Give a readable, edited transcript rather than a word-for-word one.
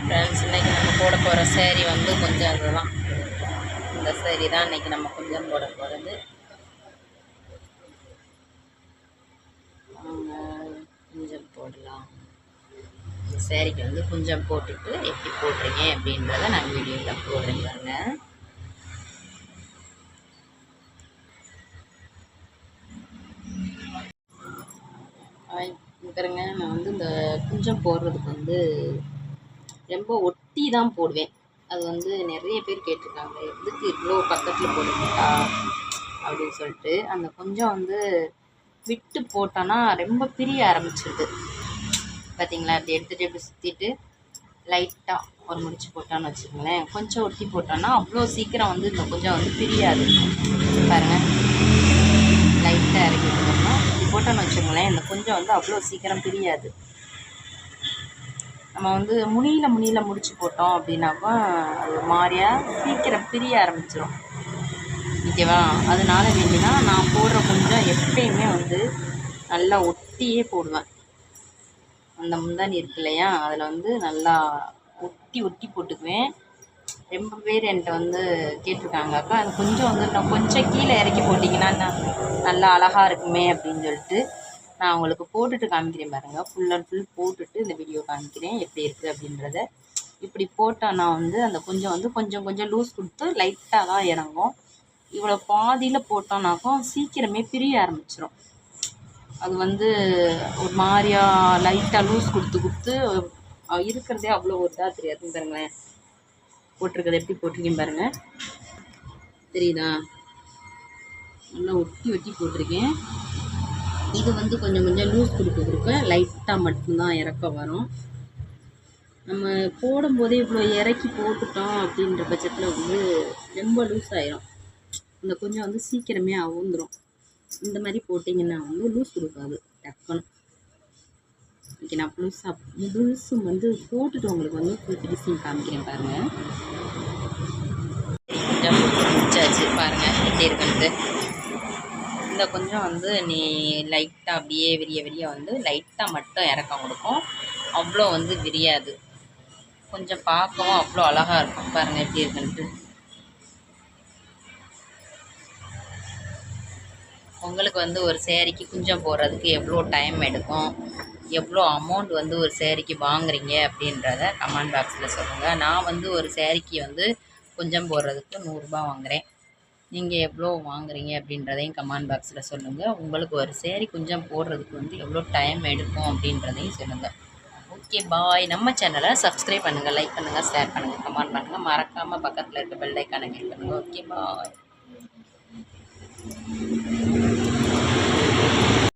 Friends, இன்றைக்கி நம்ம போட போகிற சேரீ வந்து கொஞ்சம் அதுதான். இந்த சேரீ தான் இன்றைக்கி நம்ம கொஞ்சம் போட போகிறது. கொஞ்சம் போடலாம். இந்த சேரீக்கு வந்து கொஞ்சம் போட்டுட்டு எப்படி போட்டிருக்கேன் அப்படின்றத நான் வீடியோவில் போடுறேன் பாருங்க. பாருங்க, நான் வந்து இந்த குஞ்சம் போடுறதுக்கு வந்து ரொம்ப ஒட்டி தான் போடுவேன். அது வந்து நிறைய பேர் கேட்டிருக்காங்க, எதுக்கு இவ்வளோ பக்கத்தில் போடுவீங்களா அப்படின்னு சொல்லிட்டு. அந்த கொஞ்சம் வந்து விட்டு போட்டோன்னா ரொம்ப பிரிய ஆரம்பிச்சிருது. பார்த்தீங்களா, இப்படி எடுத்துகிட்டு இப்படி சுற்றிட்டு லைட்டாக ஒரு முடிச்சு போட்டோன்னு வச்சுக்கோங்களேன். கொஞ்சம் ஒட்டி போட்டோன்னா அவ்வளோ சீக்கிரம் வந்து இந்த கொஞ்சம் வந்து பிரியாது. பாருங்கள், லைட்டாக இறக்கி விட்டோம்னா இப்படி போட்டோன்னு வச்சுக்கோங்களேன், இந்த கொஞ்சம் வந்து அவ்வளோ சீக்கிரம் பிரியாது. நம்ம வந்து முனியில் முடிச்சு போட்டோம் அப்படின்னாக்கா அது மாதிரியா சீக்கிரம் பிரிய ஆரம்பிச்சிடும். ஓகேவா? அதனால வேண்டினா நான் போடுற கொஞ்சம் எப்பயுமே வந்து நல்லா ஒட்டியே போடுவேன். அந்த முந்தானி இருக்கு இல்லையா, அதில் வந்து நல்லா ஒட்டி போட்டுக்குவேன். ரொம்ப பேர் என்கிட்ட வந்து கேட்டிருக்காங்க, அக்கா அது கொஞ்சம் வந்து நான் கொஞ்சம் கீழே இறக்கி போட்டிங்கன்னா நல்லா அழகாக இருக்குமே அப்படின்னு சொல்லிட்டு நான் உங்களுக்கு போட்டுட்டு காமிக்கிறேன் பாருங்கள். ஃபுல் அண்ட் ஃபுல் போட்டுட்டு இந்த வீடியோ காமிக்கிறேன் எப்படி இருக்குது அப்படின்றத. இப்படி போட்டால் நான் வந்து அந்த கொஞ்சம் வந்து கொஞ்சம் லூஸ் கொடுத்து லைட்டாக தான் இறங்கும். இவ்வளோ பாதியில் போட்டோன்னாக்கும் சீக்கிரமே பிரிய ஆரம்பிச்சிடும். அது வந்து ஒரு மாதிரியா லைட்டாக லூஸ் கொடுத்து இருக்கிறதே அவ்வளோ ஒரு இதாக தெரியாது. பாருங்களேன், போட்டிருக்கிறது எப்படி போட்டிருக்கேன் பாருங்கள், தெரியுதா? நல்லா ஒட்டி போட்டிருக்கேன். இது வந்து கொஞ்சம் லூஸ் கொடுக்க லைட்டாக மட்டும்தான் இறக்க வரும். நம்ம போடும்போதே இவ்வளோ இறக்கி போட்டுட்டோம் அப்படின்ற பட்சத்தில் வந்து ரொம்ப லூஸ் ஆயிரும். இந்த கொஞ்சம் வந்து சீக்கிரமே அவுந்துடும். இந்த மாதிரி போட்டிங்கன்னா வந்து லூஸ் கொடுக்காது டக்குன்னு. ஓகே, நான் முழுசும் வந்து போட்டுட்டு உங்களுக்கு வந்து ஃபுல் ஃபினிஷிங் காமிக்கிறேன் பாருங்கள். கொஞ்சம் முடிச்சாச்சு பாருங்கள் எப்படி இருக்குன்ட்டு. இந்த கொஞ்சம் வந்து நீ லைட்டாக அப்படியே விரிய வந்து லைட்டாக மட்டும் இறக்கம் கொடுக்கும், அவ்வளோ வந்து விரியாது. கொஞ்சம் பார்க்கவும் அவ்வளோ அழகாக இருக்கும். பாருங்கள் எப்படி இருக்குன்ட்டு. உங்களுக்கு வந்து ஒரு சேரீக்கு குஞ்சம் போடுறதுக்கு எவ்வளோ டைம் எடுக்கும், எவ்வளோ அமௌண்ட் வந்து ஒரு சேரீக்கு வாங்குறீங்க அப்படின்றத கமெண்ட் பாக்ஸில் சொல்லுங்கள். நான் வந்து ஒரு சேரீக்கு வந்து குஞ்சம் போடுறதுக்கு 100 ரூபா வாங்குகிறேன். நீங்கள் எவ்வளோ வாங்குறீங்க அப்படின்றதையும் கமெண்ட் பாக்ஸில் சொல்லுங்கள். உங்களுக்கு ஒரு சேரீ குஞ்சம் போடுறதுக்கு வந்து எவ்வளோ டைம் எடுக்கும் அப்படின்றதையும் சொல்லுங்கள். ஓகே, பாய். நம்ம சேனலை சப்ஸ்கிரைப் பண்ணுங்கள், லைக் பண்ணுங்கள், ஷேர் பண்ணுங்கள், கமெண்ட் பண்ணுங்கள். மறக்காமல் பக்கத்தில் இருக்க பெல் ஐக்கானை கிளிக் பண்ணுங்கள். ஓகே, பாய்.